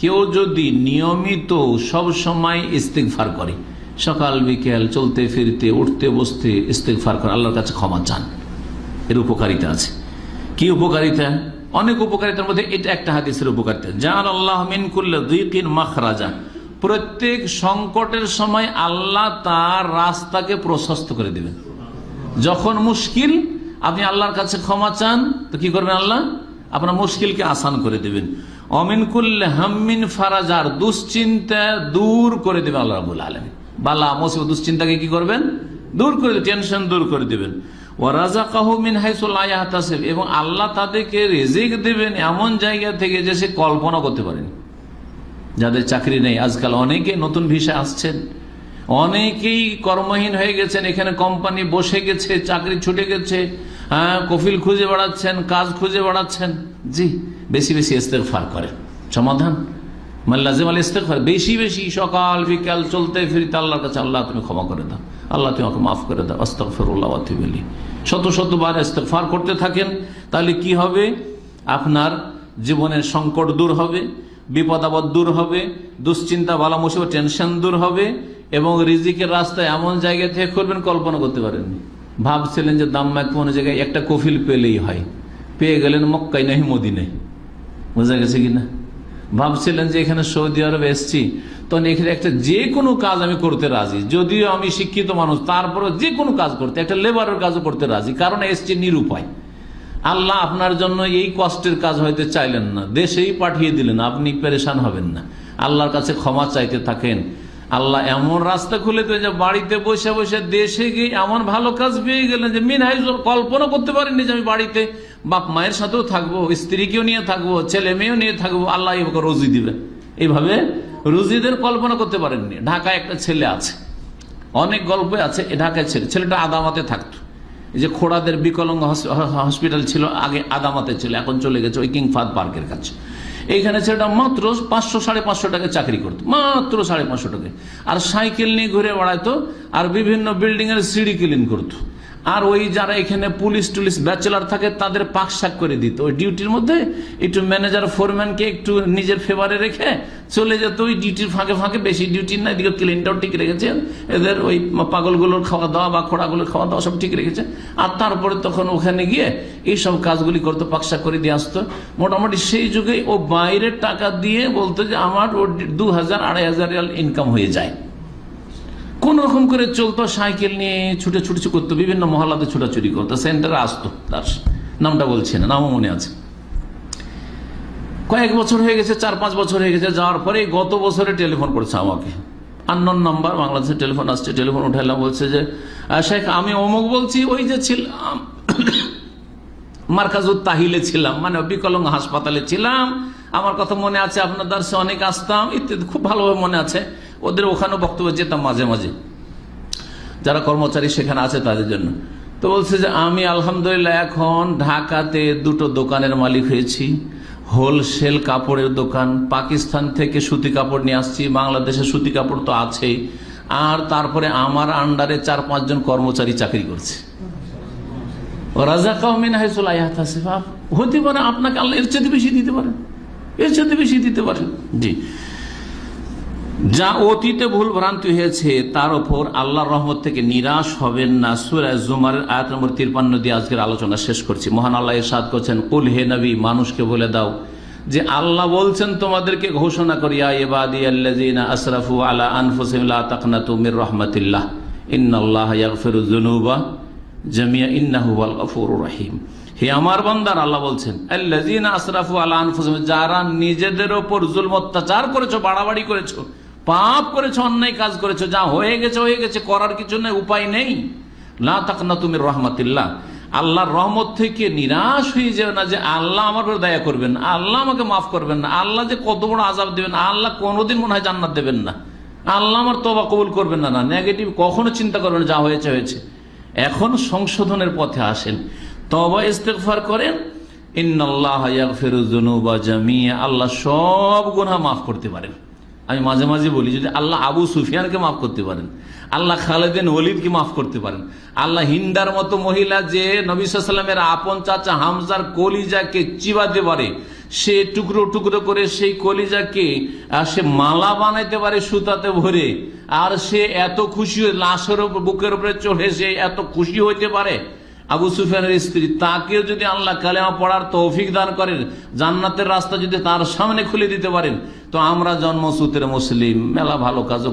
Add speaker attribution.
Speaker 1: কেউ যদি নিয়মিত সব সময় ইস্তিগফার করে, সকাল বিকেল চলতে ফিরতে উঠতে বসতে ইস্তিগফার করে, আল্লাহর কাছে ক্ষমা চান, এর উপকারিতা আছে। কি উপকারিতা? অনেক উপকারিতার মধ্যে এটা একটা হাদিসের উপকারিতা, জাআলাল্লাহু মিন কুল্লি যিকিন মাখরাজা, প্রত্যেক সংকটের সময় আল্লাহ তার রাস্তাকে প্রশস্ত করে দিবেন। যখন মুশকিল, আপনি আল্লাহর কাছে ক্ষমা চান তো কি করবেন? আল্লাহ আপনার মুশকিলকে আসান করে দিবেন। অমিন কুল্লি হাম্মিন ফারাজার, দুশ্চিন্তা দূর করে দেবেন আল্লাহ রাব্বুল আলামিন। বালা মুসিবত দুশ্চিন্তাকে কি করবেন? দূর করে দেবেন, টেনশন দূর করে দিবেন। ওয়া রাযাকাহু মিন হাইসু লা ইয়াহতাসিব, এবং আল্লাহ তাদেরকে রিজিক দিবেন এমন জায়গা থেকে যে সে কল্পনা করতে পারেনি। যাদের চাকরি নেই, আজকাল অনেকে নতুন ভিসা আসছেন, অনেকেই কর্মহীন হয়ে গেছেন, এখানে কোম্পানি বসে গেছে, চাকরি ছুটে গেছে, কফিল খুঁজে বেড়াচ্ছেন, কাজ খুঁজে বেড়াচ্ছেন। জি, বেশি বেশি ইস্তেগফার করেন, সমাধান। মাল্লাজিম আল ইস্তেগফার, বেশি বেশি সকাল বিকাল চলতে ফিরতে আল্লাহর কাছে, আল্লাহ তুমি ক্ষমা করে দাও, আল্লাহ তুমি আমাকে মাফ করে দাও, আস্তাগফিরুল্লাহ ওয়া আতুবু ইলাইহি, শত শতবার ইস্তেগফার করতে থাকেন। তাহলে কি হবে? আপনার জীবনের সংকট দূর হবে, বিপদ আপদ দূর হবে, দুশ্চিন্তা বালা মুসিবত টেনশন দূর হবে, এবং রিজিকের রাস্তায় এমন জায়গা থেকে করবেন কল্পনা করতে পারেননি। ভাবছিলেন যে দাম্মাক কোনো জায়গায় একটা কফিল পেলেই হয়, পেয়ে গেলেন মক্কায় নাহি মদিনায়, বোঝা গেছে কিনা? ভাবছিলেন যে এখানে সৌদি আরবে এসছি, তখন এখানে একটা যে কোনো কাজ আমি করতে রাজি, যদিও আমি শিক্ষিত মানুষ, তারপরে যে কোনো কাজ করতে, একটা লেবারের কাজও করতে রাজি, কারণ এসছি নিরুপায়। আল্লাহ আপনার জন্য এই কষ্টের কাজ হয়তো চাইলেন না, দেশেই পাঠিয়ে দিলেন, আপনি পেরেশান হবেন না। আল্লাহর কাছে ক্ষমা চাইতে থাকেন, আল্লাহ এমন রাস্তা খুলে দেয় যে বাড়িতে বসে বসে দেশে গিয়ে এমন ভালো কাজ পেয়ে গেলেন যে মিন হাইজুল, কল্পনা করতে পারেননি যে আমি বাড়িতে বাপ মায়ের সাথেও থাকবো, স্ত্রীকেও নিয়ে থাকবো, ছেলে মেয়েও নিয়ে থাকবো, আল্লাহ এভাবে রুজি দিবে, এইভাবে রুজিদের কল্পনা করতে পারেননি। ঢাকায় একটা ছেলে আছে, অনেক গল্প আছে, ঢাকায় ছেলেটা আদামাতে থাকতো। এই যে খোড়াদের বিকলাঙ্গ হসপিটাল ছিল আগে, আদামাতে ছিল, এখন চলে গেছে ওই কিং ফাহাদ পার্কের কাছে। এইখানে ছেলেটা মাত্র 500-550 টাকা চাকরি করতো, মাত্র 550 টাকা, আর সাইকেল নিয়ে ঘুরে বেড়াইতো, আর বিভিন্ন বিল্ডিং এর সিঁড়ি ক্লিন করতো। আর ওই যারা এখানে পুলিশ টুলিশ ব্যাচেলার থাকে তাদের পাক শাক করে দিত, ওই ডিউটির মধ্যে একটু ম্যানেজার ফোরম্যানকে একটু নিজের ফেভারে রেখে চলে যেত ওই ডিউটির ফাঁকে ফাঁকে, বেশি ডিউটি না, এদিকে ক্লিনটাও ঠিক রেখেছে, এদের ওই পাগলগুলোর খাওয়া দাওয়া বা খোড়াগুলোর খাওয়া দাওয়া সব ঠিক রেখেছে। আর তারপরে তখন ওখানে গিয়ে এইসব কাজগুলি করতো, পাকশাক করে দিয়ে আসতো। মোটামুটি সেই যুগে ও বাইরের টাকা দিয়ে বলতো যে আমার 2000-2500 রিয়াল ইনকাম হয়ে যায়, কোন রকম করে চলতো, সাইকেল নিয়ে ছুটে ছুটে করতো, বিভিন্ন মহল্লাতে ছুটাছুটি করতো, সেন্টারে আসতো, তার নামটা বলছে না, নামও মনে আছে। কয়েক বছর হয়ে গেছে, 4-5 বছর হয়ে গেছে, যাওয়ার পরে গত বছরে টেলিফোন করছে আমাকে, আননোন নাম্বার, বাংলাদেশের টেলিফোন আসছে, টেলিফোন উঠাইলাম, বলছে যে শেখ আমি অমুক বলছি, ওই যে ছিলাম মার্কাজুত তাহিলে ছিলাম, মানে বিকলাঙ্গ হাসপাতালে ছিলাম, আমার কথা মনে আছে, আপনার দার্সে অনেক আসতাম ইত্যাদি, খুব ভালোভাবে মনে আছে। ওদের ওখানেও বক্তব্য যেতাম মাঝে মাঝে, যারা কর্মচারী সেখানে আছে তাদের জন্য। তো বলছে যে আমি আলহামদুলিল্লাহ এখন ঢাকাতে 2টো দোকানের মালিক হয়েছি, হোলসেল কাপড়ের দোকান, পাকিস্তান থেকে সুতি কাপড় নিয়ে আসছি, বাংলাদেশে সুতি কাপড় তো আছেই, আর তারপরে আমার আন্ডারে 4-5 জন কর্মচারী চাকরি করছে। হতে পারে আপনাকে আল্লাহ এর চেয়ে বেশি দিতে পারেন, এর চেয়ে বেশি দিতে পারেন। জি, যা অতীতে ভুল ভ্রান্তি হয়েছে তার উপর আল্লাহর রহমত থেকে নিরাশ হবেন না। সূরা জুমারের আয়াত নম্বর 53 দিয়ে আজকের আলোচনা শেষ করছি। মহান আল্লাহ ইরশাদ করছেন, কুল হে নবী, মানুষকে বলে দাও যে আল্লাহ বলছেন তোমাদেরকে ঘোষণা করি, ইয়া ইবাদিয়াল্লাযিনা আসরাফু আলা আনফুসিহিম লা তাকনাতু মির রাহমাতিল্লাহ ইন্নাল্লাহা ইয়াগফিরুয যুনুবা জামিআ ইন্নাহু হুয়াল গফুরুর রহিম। হে আমার বান্দারা, আল্লাহ বলছেন, আল্লাযিনা আসরাফু আলা আনফুসিহিম, যারা নিজেদের উপর জুলম অত্যাচার করেছো, বাড়াবাড়ি করেছো, পাপ করেছো, অন্যায় কাজ করেছো, যা হয়ে গেছে হয়ে গেছে, করার কিছু নেই, উপায় নেই। লা তাকনাতু মির রাহমাতিল্লাহ, আল্লাহর রহমত থেকে নিরাশ হয়ে যাবে না যে আল্লাহ আমার উপর দয়া করবেন, আল্লাহ আমাকে মাফ করবেন না, আল্লাহ যে কত বড় আযাব দেবেন, আল্লাহ কোনোদিন মনে হয় জান্নাত দেবেন না, আল্লাহ আমার তওবা কবুল করবেন না। নেগেটিভ কখনো চিন্তা করবেন, যা হয়েছে হয়েছে। এখন সংশোধনের পথে আসেন, তওবা ইস্তেগফার করেন। ইন্নাল্লাহা ইয়াগফিরুয যুনুবা জামিআ, আল্লাহ সব গুনাহ মাফ করতে পারেন। আমি মাঝে মাঝে বলি, যদি আল্লাহ আবু সুফিয়ানকে মাফ করতে পারেন, আল্লাহ খালিদ বিন ওয়ালিদকে মাফ করতে পারেন, আল্লাহ হিন্দার মতো মহিলা যে নবী সাল্লাল্লাহু আলাইহি ওয়াসাল্লামের আপন চাচা হামজার কলিজাকে চিবাতে পারে, সে টুকরো টুকরো করে সেই কলিজাকে সে মালা বানাইতে পারে সুতাতে ভরে, আর সে এত খুশি, লাশের বুকের উপরে চড়ে সে এত খুশি হইতে পারে। আবু সুফিয়ানের স্ত্রী, তাকেও যদি আল্লাহ কালেমা পড়ার তৌফিক দান করেন, জান্নাতের রাস্তা যদি তার সামনে খুলে দিতে পারেন, তো আমরা জন্মসূত্রে মুসলিম, মেলা ভালো কাজও